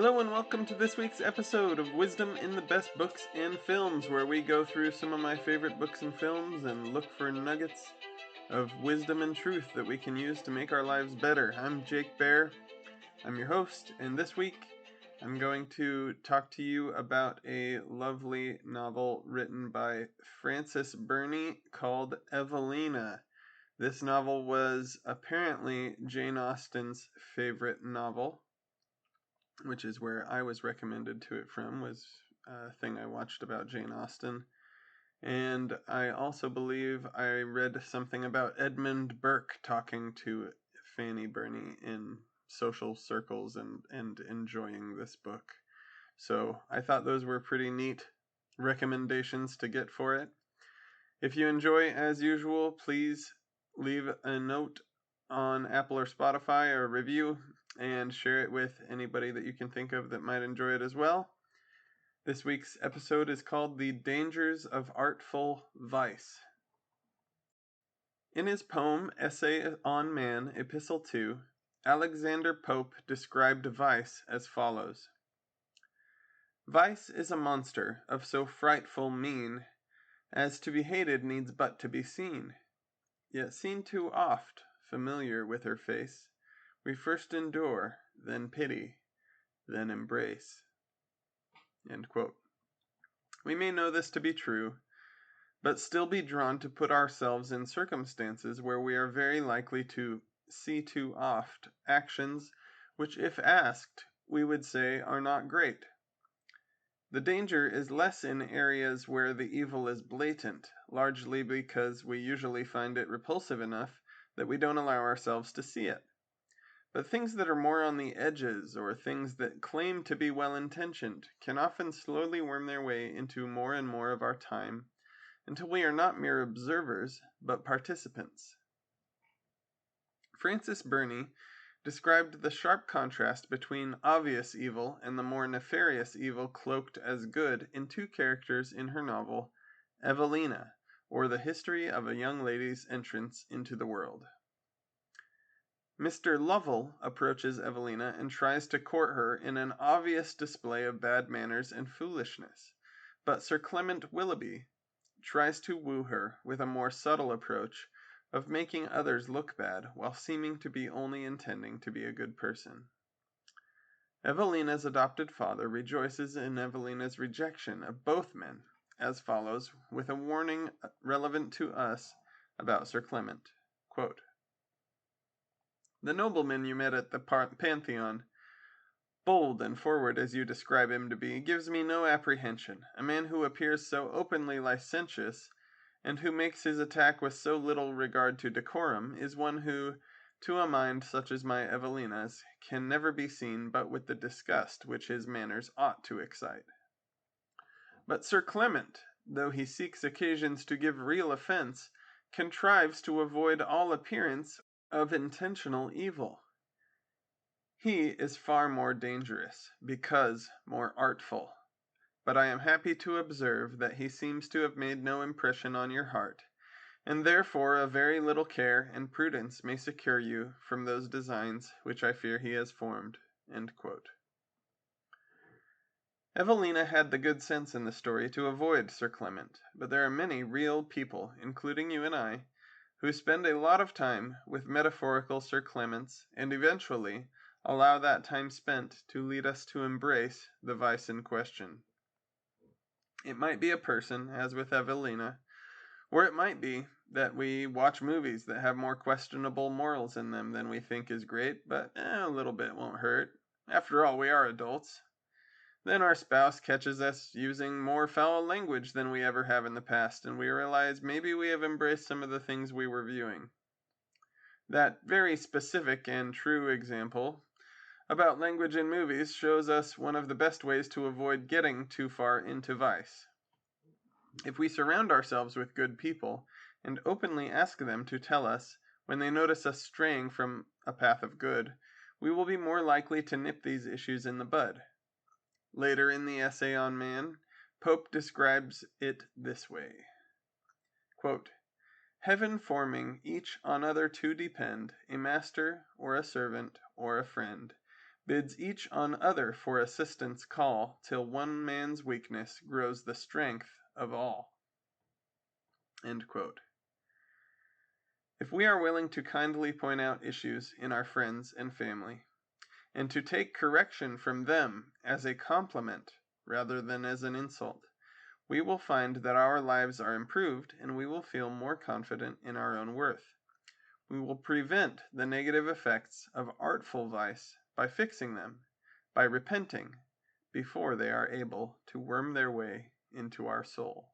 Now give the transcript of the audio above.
Hello and welcome to this week's episode of Wisdom in the Best Books and Films, where we go through some of my favorite books and films and look for nuggets of wisdom and truth that we can use to make our lives better. I'm Jake Bear, I'm your host, and this week I'm going to talk to you about a lovely novel written by Frances Burney called Evelina. This novel was apparently Jane Austen's favorite novel, which is where I was recommended to it from, was a thing I watched about Jane Austen. And I also believe I read something about Edmund Burke talking to Fanny Burney in social circles and enjoying this book. So I thought those were pretty neat recommendations to get for it. If you enjoy, as usual, please leave a note on Apple or Spotify or a review and share it with anybody that you can think of that might enjoy it as well. This week's episode is called The Dangers of Artful Vice. In his poem, Essay on Man, Epistle II, Alexander Pope described vice as follows. Vice is a monster of so frightful mien, as to be hated needs but to be seen. Yet seen too oft, familiar with her face, we first endure, then pity, then embrace. End quote. We may know this to be true, but still be drawn to put ourselves in circumstances where we are very likely to see too oft actions which, if asked, we would say are not great. The danger is less in areas where the evil is blatant, largely because we usually find it repulsive enough that we don't allow ourselves to see it. But things that are more on the edges, or things that claim to be well-intentioned, can often slowly worm their way into more and more of our time, until we are not mere observers, but participants. Frances Burney described the sharp contrast between obvious evil and the more nefarious evil cloaked as good in two characters in her novel, Evelina, or The History of a Young Lady's Entrance into the World. Mr. Lovell approaches Evelina and tries to court her in an obvious display of bad manners and foolishness, but Sir Clement Willoughby tries to woo her with a more subtle approach of making others look bad while seeming to be only intending to be a good person. Evelina's adopted father rejoices in Evelina's rejection of both men, as follows, with a warning relevant to us about Sir Clement. Quote, the nobleman you met at the Pantheon, bold and forward as you describe him to be, gives me no apprehension. A man who appears so openly licentious, and who makes his attack with so little regard to decorum, is one who, to a mind such as my Evelina's, can never be seen but with the disgust which his manners ought to excite. But Sir Clement, though he seeks occasions to give real offence, contrives to avoid all appearance of intentional evil. He is far more dangerous, because more artful. But I am happy to observe that he seems to have made no impression on your heart, and therefore a very little care and prudence may secure you from those designs which I fear he has formed. End quote. Evelina had the good sense in the story to avoid Sir Clement, but there are many real people, including you and I, who spend a lot of time with metaphorical Sir Clements, and eventually allow that time spent to lead us to embrace the vice in question. It might be a person, as with Evelina, or it might be that we watch movies that have more questionable morals in them than we think is great, but a little bit won't hurt. After all, we are adults. Then our spouse catches us using more foul language than we ever have in the past, and we realize maybe we have embraced some of the things we were viewing. That very specific and true example about language in movies shows us one of the best ways to avoid getting too far into vice. If we surround ourselves with good people and openly ask them to tell us when they notice us straying from a path of good, we will be more likely to nip these issues in the bud. Later in the Essay on Man, Pope describes it this way. Quote, heaven forming each on other to depend, a master or a servant or a friend, bids each on other for assistance call, till one man's weakness grows the strength of all. End quote. If we are willing to kindly point out issues in our friends and family, and to take correction from them as a compliment rather than as an insult, we will find that our lives are improved and we will feel more confident in our own worth. We will prevent the negative effects of artful vice by fixing them, by repenting, before they are able to worm their way into our soul.